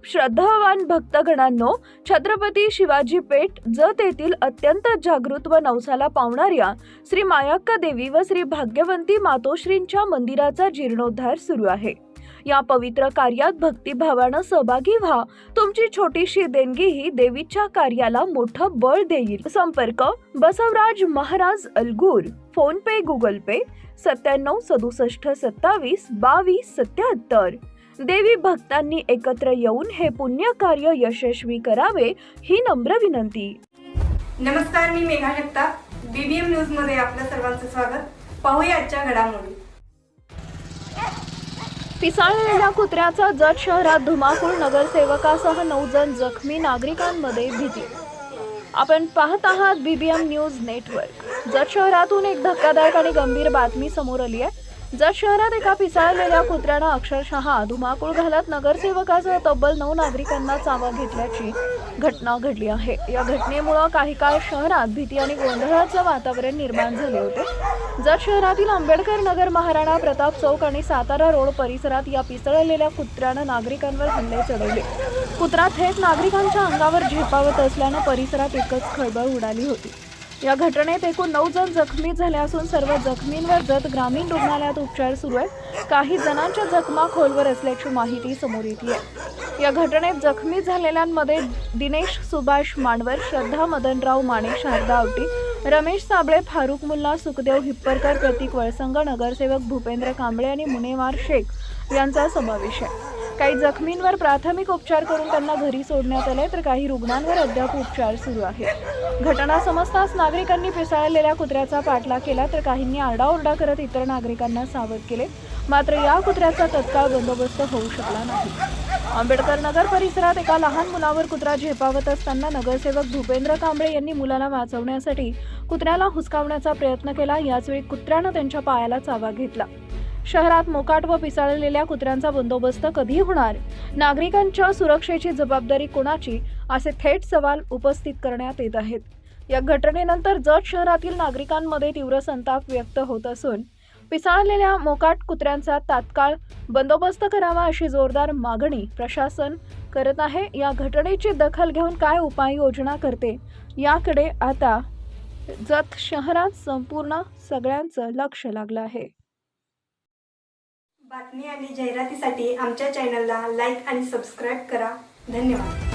श्रद्धावान भक्तगणांनो, छत्रपती शिवाजी पेठ जत येथील अत्यंत जागृत व नवसाला पावणाऱ्या श्री मायाक्का देवी व श्री भाग्यवंती मातोश्रींच्या मंदिराचा जीर्णोद्धार सुरू आहे। या पवित्र कार्यात भक्तिभावानं सहभागी व्हा। तुमची छोटीशी देणगी ही देवीच्या कार्याला मोठं बळ देईल। संपर्क बसवराज महाराज अलगूर, फोन पे, गुगल पे 97 67 27 22 77। देवी भक्तांनी एकत्र येऊन हे पुण्य कार्य यशस्वी करावे ही नम्र विनंती। नमस्कार, मी मेघा जगताप, बीबीएम न्यूज मध्ये आपल्या सर्वांचं स्वागत। पाहूया आजच्या घडामोडी। पिसाळलेल्या कुत्र्याचा जत शहरात धुमाकूळ, नगरसेवकासह 9 जण जखमी, नागरिकांमध्ये भीती। आपण पाहत आहात बीबीएम न्यूज नेटवर्क। जत शहरातून एक धक्कादायक आणि गंभीर बातमी समोर आली आहे। जत शहरात एका पिसाळलेल्या कुत्र्यानं अक्षरशः धुमाकूळ घालत नगरसेवकासह तब्बल 9 नागरिकांना चावा घेतल्याची घटना घडली आहे। या घटनेमुळे काही काळ शहरात भीती आणि गोंधळाचं वातावरण निर्माण झाले होते। जत शहरातील आंबेडकर नगर, महाराणा प्रताप चौक आणि सातारा रोड परिसरात या पिसाळलेल्या कुत्र्यानं नागरिकांवर हल्ले चढवले। कुत्रा थेट नागरिकांच्या अंगावर झेपावत असल्यानं परिसरात एकच खळबळ उडाली होती। या घटनेत एकूण 9 जण जखमी झाले असून सर्व जखमींवर जत ग्रामीण रुग्णालयात उपचार सुरू आहेत। काही जणांच्या जखमा खोलवर असल्याची माहिती समोर येते आहे। या घटनेत जखमी झालेल्यांमध्ये दिनेश सुभाष मानवर, श्रद्धा मदनराव माने, शारदा आवटी, रमेश साबळे, फारुक मुल्ला, सुखदेव हिप्परकर, प्रतीक वळसंग, नगरसेवक भूपेंद्र कांबळे आणि मुनेवार शेख यांचा समावेश आहे। काही जखमींवर प्राथमिक उपचार करून त्यांना घरी सोडण्यात आले, तर काही रुग्णांवर अद्याप उपचार सुरू आहेत। घटना समजताच नागरिकांनी पिसाळलेल्या कुत्र्याचा पाठलाग केला, तर काहींनी आरडाओरडा करत इतर नागरिकांना सावध केले। मात्र या कुत्र्याचा तत्काळ बंदोबस्त होऊ शकला नाही। आंबेडकर नगर परिसरात एका लहान मुलावर कुत्रा झेपावत असताना नगरसेवक भूपेंद्र कांबळे यांनी मुलाला वाचवण्यासाठी कुत्र्याला हुसकावण्याचा प्रयत्न केला। याचवेळी कुत्र्यानं त्यांच्या पायाला चावा घेतला। शहरात मोकाट व पिसाळलेल्या कुत्र्यांचा बंदोबस्त कधी होणार? नागरिकांच्या सुरक्षेची जबाबदारी कोणाची? असे थेट सवाल उपस्थित करण्यात येत आहेत। या घटनेनंतर जत शहरातील नागरिकांमध्ये तीव्र संताप व्यक्त होत असून पिसाळलेल्या मोकाट कुत्र्यांचा तात्काळ बंदोबस्त करावा अशी जोरदार मागणी प्रशासन करत आहे। या घटनेची दखल घेऊन काय उपाययोजना करते याकडे आता जत शहरात संपूर्ण सगळ्यांचं लक्ष लागलं आहे। बातमी आणि जाहिरातीसाठी आमच्या चॅनलला लाईक आणि सबस्क्राईब करा। धन्यवाद।